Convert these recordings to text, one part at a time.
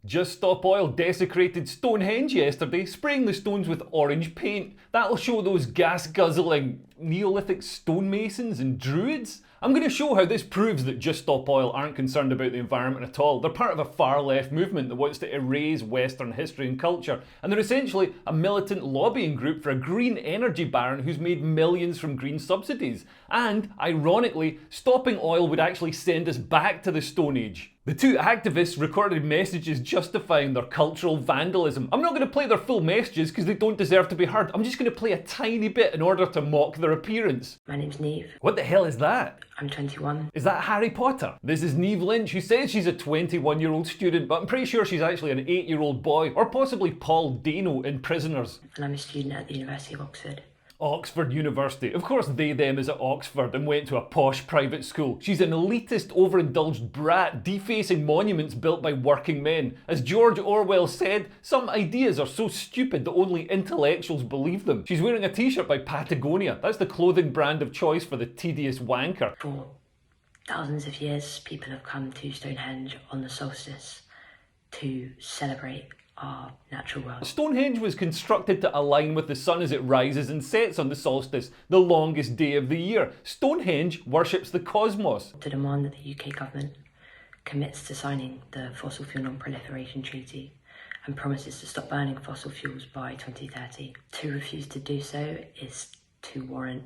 Justoppo desecrated Stonehenge yesterday, spraying the stones with orange paint. That'll show those gas-guzzling Neolithic stonemasons and Druids. I'm going to show how this proves that Justoppo aren't concerned about the environment at all. They're part of a far-left movement that wants to erase Western history and culture, and they're essentially a militant lobbying group for a green energy baron who's made millions from green subsidies. And, ironically, stopping oil would actually send us back to the Stone Age. The two activists recorded messages justifying their cultural vandalism. I'm not going to play their full messages because they don't deserve to be heard. I'm just going to play a tiny bit in order to mock their appearance. My name's Neve. What the hell is that? I'm 21. Is that Harry Potter? This is Neve Lynch, who says she's a 21-year-old student, but I'm pretty sure she's actually an 8-year-old boy, or possibly Paul Dano in Prisoners. And I'm a student at the University of Oxford. Oxford University. Of course them is at Oxford and went to a posh private school. She's an elitist, overindulged brat defacing monuments built by working men. As George Orwell said, some ideas are so stupid that only intellectuals believe them. She's wearing a t-shirt by Patagonia. That's the clothing brand of choice for the tedious wanker. For thousands of years, people have come to Stonehenge on the solstice to celebrate our natural world. Stonehenge was constructed to align with the sun as it rises and sets on the solstice, the longest day of the year. Stonehenge worships the cosmos. To demand that the UK government commits to signing the Fossil Fuel Non-Proliferation Treaty and promises to stop burning fossil fuels by 2030. To refuse to do so is to warrant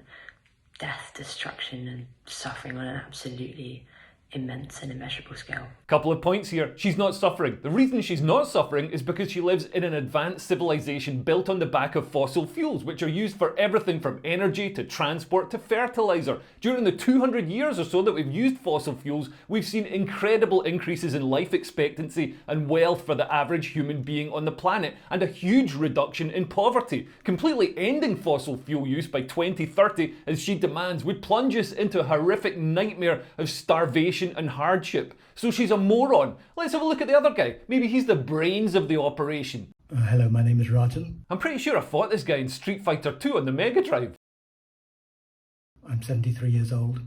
death, destruction and suffering on an absolutely immense and immeasurable scale. Couple of points here. She's not suffering. The reason she's not suffering is because she lives in an advanced civilization built on the back of fossil fuels, which are used for everything from energy to transport to fertilizer. During the 200 years or so that we've used fossil fuels, we've seen incredible increases in life expectancy and wealth for the average human being on the planet, and a huge reduction in poverty. Completely ending fossil fuel use by 2030, as she demands, would plunge us into a horrific nightmare of starvation and hardship. So she's a moron. Let's have a look at the other guy. Maybe he's the brains of the operation. Hello, my name is Rajan. I'm pretty sure I fought this guy in Street Fighter 2 on the Mega Drive. I'm 73 years old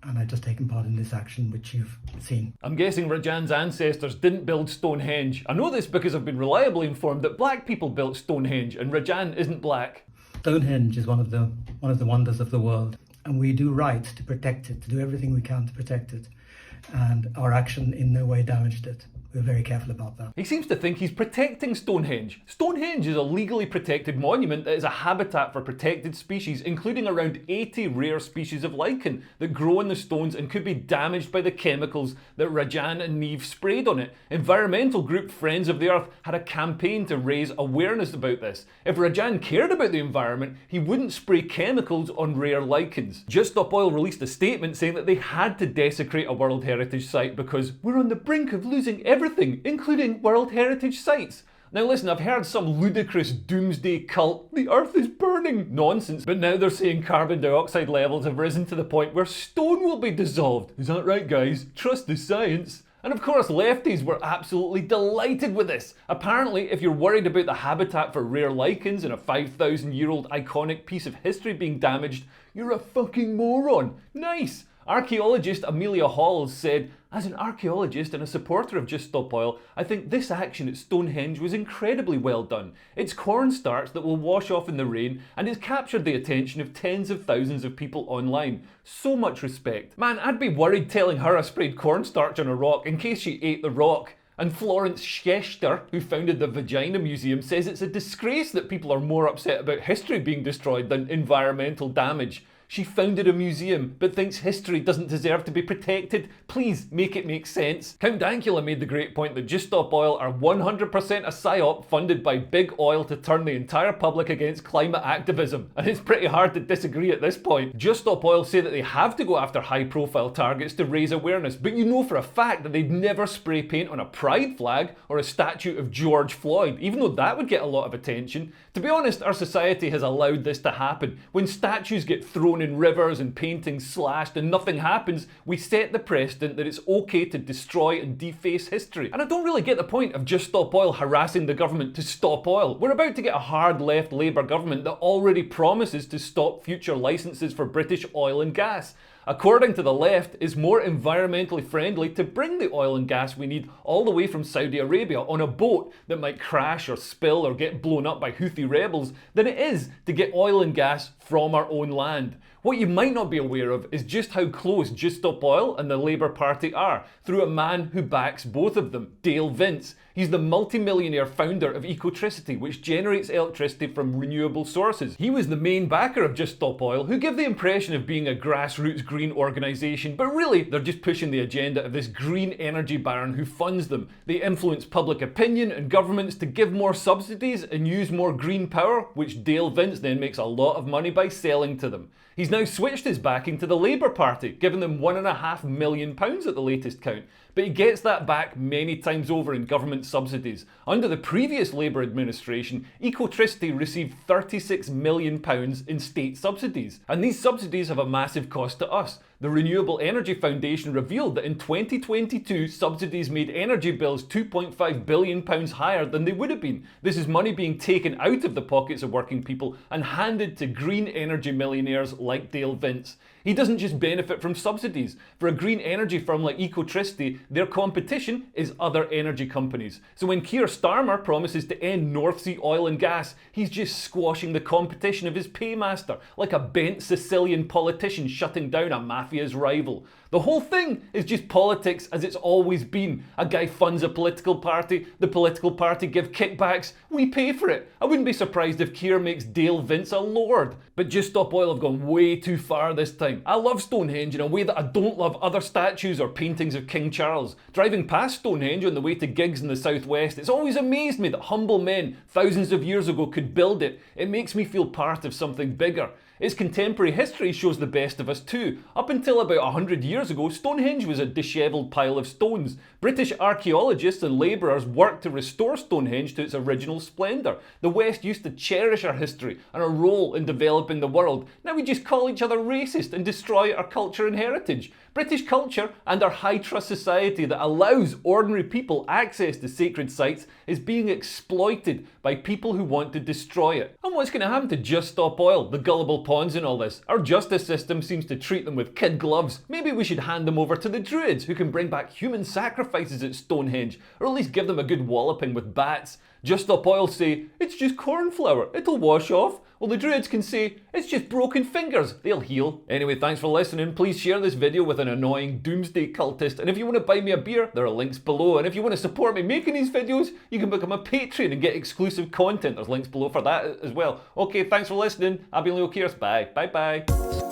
and I've just taken part in this action which you've seen. I'm guessing Rajan's ancestors didn't build Stonehenge. I know this because I've been reliably informed that black people built Stonehenge and Rajan isn't black. Stonehenge is one of the wonders of the world, and we do right to protect it, to do everything we can to protect it. And our action in no way damaged it. We're very careful about that. He seems to think he's protecting Stonehenge. Stonehenge is a legally protected monument that is a habitat for protected species, including around 80 rare species of lichen that grow in the stones and could be damaged by the chemicals that Rajan and Neve sprayed on it. Environmental group Friends of the Earth had a campaign to raise awareness about this. If Rajan cared about the environment, he wouldn't spray chemicals on rare lichens. Justoppo released a statement saying that they had to desecrate a World Heritage Site because we're on the brink of losing everything, including World Heritage Sites. Now listen, I've heard some ludicrous doomsday cult, the earth is burning nonsense, but now they're saying carbon dioxide levels have risen to the point where stone will be dissolved. Is that right, guys? Trust the science. And of course, lefties were absolutely delighted with this. Apparently, if you're worried about the habitat for rare lichens and a 5,000-year-old iconic piece of history being damaged, you're a fucking moron. Nice. Archaeologist Amelia Hall said, "As an archaeologist and a supporter of Justoppo, I think this action at Stonehenge was incredibly well done. It's cornstarch that will wash off in the rain and it's captured the attention of tens of thousands of people online. So much respect." Man, I'd be worried telling her I sprayed cornstarch on a rock in case she ate the rock. And Florence Schechter, who founded the Vagina Museum, says it's a disgrace that people are more upset about history being destroyed than environmental damage. She founded a museum, but thinks history doesn't deserve to be protected. Please make it make sense. Count Dankula made the great point that Justoppo are 100% a Psyop funded by big oil to turn the entire public against climate activism. And it's pretty hard to disagree at this point. Justoppo say that they have to go after high-profile targets to raise awareness, but you know for a fact that they'd never spray paint on a pride flag or a statue of George Floyd, even though that would get a lot of attention. To be honest, our society has allowed this to happen. When statues get thrown in rivers and paintings slashed and nothing happens, we set the precedent that it's okay to destroy and deface history. And I don't really get the point of Justoppo harassing the government to stop oil. We're about to get a hard left Labour government that already promises to stop future licences for British oil and gas. According to the left, it's more environmentally friendly to bring the oil and gas we need all the way from Saudi Arabia on a boat that might crash or spill or get blown up by Houthi rebels than it is to get oil and gas from our own land. What you might not be aware of is just how close Justoppo and the Labour Party are, through a man who backs both of them, Dale Vince. He's the multi-millionaire founder of Ecotricity, which generates electricity from renewable sources. He was the main backer of Justoppo, who give the impression of being a grassroots green organisation, but really they're just pushing the agenda of this green energy baron who funds them. They influence public opinion and governments to give more subsidies and use more green power, which Dale Vince then makes a lot of money by selling to them. He's now switched his backing to the Labour Party, giving them £1.5 million at the latest count. But he gets that back many times over in government subsidies. Under the previous Labour administration, Ecotricity received £36 million in state subsidies. And these subsidies have a massive cost to us. The Renewable Energy Foundation revealed that in 2022, subsidies made energy bills £2.5 billion higher than they would have been. This is money being taken out of the pockets of working people and handed to green energy millionaires like Dale Vince. He doesn't just benefit from subsidies. For a green energy firm like Ecotricity, their competition is other energy companies. So when Keir Starmer promises to end North Sea oil and gas, he's just squashing the competition of his paymaster, like a bent Sicilian politician shutting down a mafia's rival. The whole thing is just politics as it's always been. A guy funds a political party, the political party give kickbacks, we pay for it. I wouldn't be surprised if Keir makes Dale Vince a lord. But Justoppo have gone way too far this time. I love Stonehenge in a way that I don't love other statues or paintings of King Charles. Driving past Stonehenge on the way to gigs in the southwest, it's always amazed me that humble men thousands of years ago could build it. It makes me feel part of something bigger. Its contemporary history shows the best of us too. Up until about 100 years ago, Stonehenge was a dishevelled pile of stones. British archaeologists and labourers worked to restore Stonehenge to its original splendour. The West used to cherish our history and our role in developing the world. Now we just call each other racist and destroy our culture and heritage. British culture and our high-trust society that allows ordinary people access to sacred sites is being exploited by people who want to destroy it. And what's going to happen to Justoppo, the gullible pawns in all this? Our justice system seems to treat them with kid gloves. Maybe we should hand them over to the Druids, who can bring back human sacrifices at Stonehenge, or at least give them a good walloping with bats. Justoppo say, it's just corn flour, it'll wash off. Well, the Druids can say, it's just broken fingers, they'll heal. Anyway, thanks for listening. Please share this video with an annoying doomsday cultist. And if you want to buy me a beer, there are links below. And if you want to support me making these videos, you can become a patron and get exclusive content. There's links below for that as well. Okay, thanks for listening. I've been Leo Kears. Bye. Bye bye.